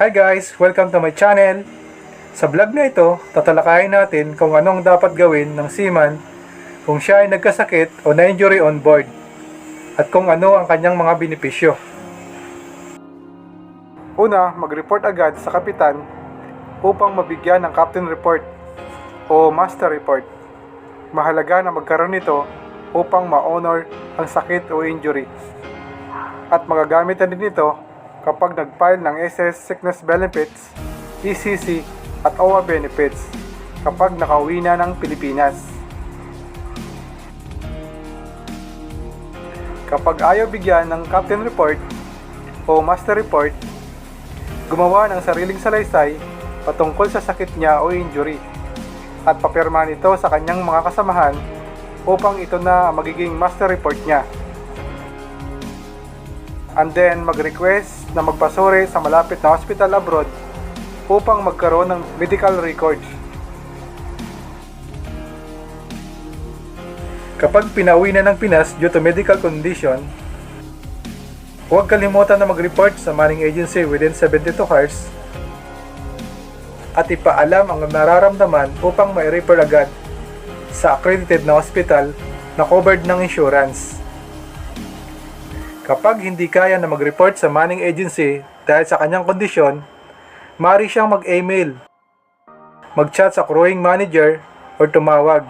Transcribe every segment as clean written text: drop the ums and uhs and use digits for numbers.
Hi guys! Welcome to my channel! Sa vlog na ito, tatalakayin natin kung anong dapat gawin ng seaman kung siya ay nagkasakit o na-injury on board at kung ano ang kanyang mga benepisyo. Una, mag-report agad sa kapitan upang mabigyan ng captain report o master report. Mahalaga na magkaroon nito upang ma-honor ang sakit o injury. At magagamit na din ito kapag nag-file ng SS Sickness Benefits, ECC at OWA Benefits kapag nakauwi na ng Pilipinas. Kapag ayaw bigyan ng Captain Report o Master Report, gumawa ng sariling salaysay patungkol sa sakit niya o injury at papirmahan ito sa kanyang mga kasamahan upang ito na magiging Master Report niya. And then mag-request na magpasuri sa malapit na hospital abroad upang magkaroon ng medical records. Kapag pinauwi na ng Pinas due to medical condition, huwag kalimutan na mag-report sa manning agency within 72 hours at ipaalam ang nararamdaman upang mai-refer agad sa accredited na hospital na covered ng insurance. Kapag hindi kaya na mag-report sa manning agency dahil sa kanyang kondisyon, maaari siyang mag-email, mag-chat sa crewing manager o tumawag.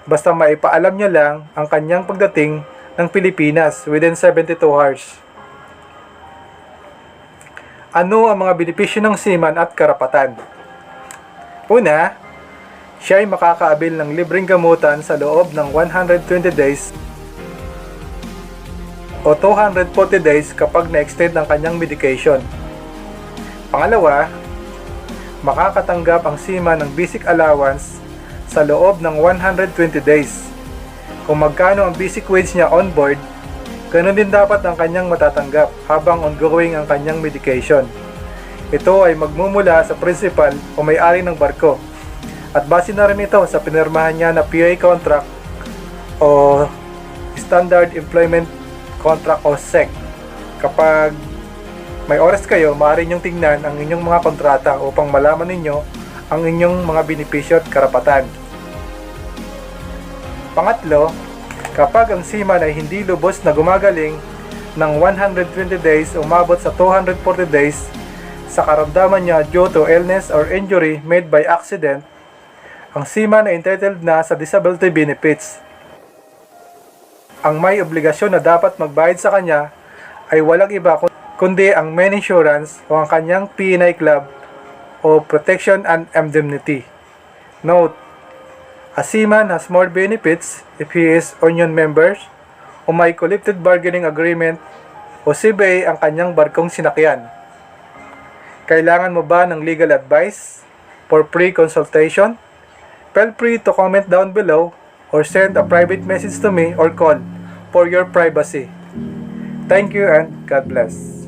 Basta maipaalam niya lang ang kanyang pagdating ng Pilipinas within 72 hours. Ano ang mga benepisyo ng seaman at karapatan? Una, siya ay makakaabil ng libreng gamutan sa loob ng 120 days o 240 days kapag na-extend ang kanyang medication. Pangalawa, makakatanggap ang seaman ng basic allowance sa loob ng 120 days. Kung magkano ang basic wage niya on board, ganun din dapat ang kanyang matatanggap habang ongoing ang kanyang medication. Ito ay magmumula sa principal o may-ari ng barko at base na rin ito sa pinirmahan niya na PA contract o Standard Employment Contract o SEC. Kapag may oras kayo, maaari niyong tingnan ang inyong mga kontrata upang malaman ninyo ang inyong mga benepisyo at karapatan. Pangatlo, kapag ang seaman ay hindi lubos na gumagaling ng 120 days umabot sa 240 days sa karamdaman niya due to illness or injury made by accident, ang seaman ay entitled na sa disability benefits. Ang may obligasyon na dapat magbayad sa kanya ay walang iba kundi ang main insurance o ang kanyang P&I Club o Protection and Indemnity. Note, a seaman has more benefits if he is union members o may collective bargaining agreement o CBA ang kanyang barkong sinakyan. Kailangan mo ba ng legal advice for free consultation? Feel free to comment down below or send a private message to me or call for your privacy. Thank you and God bless.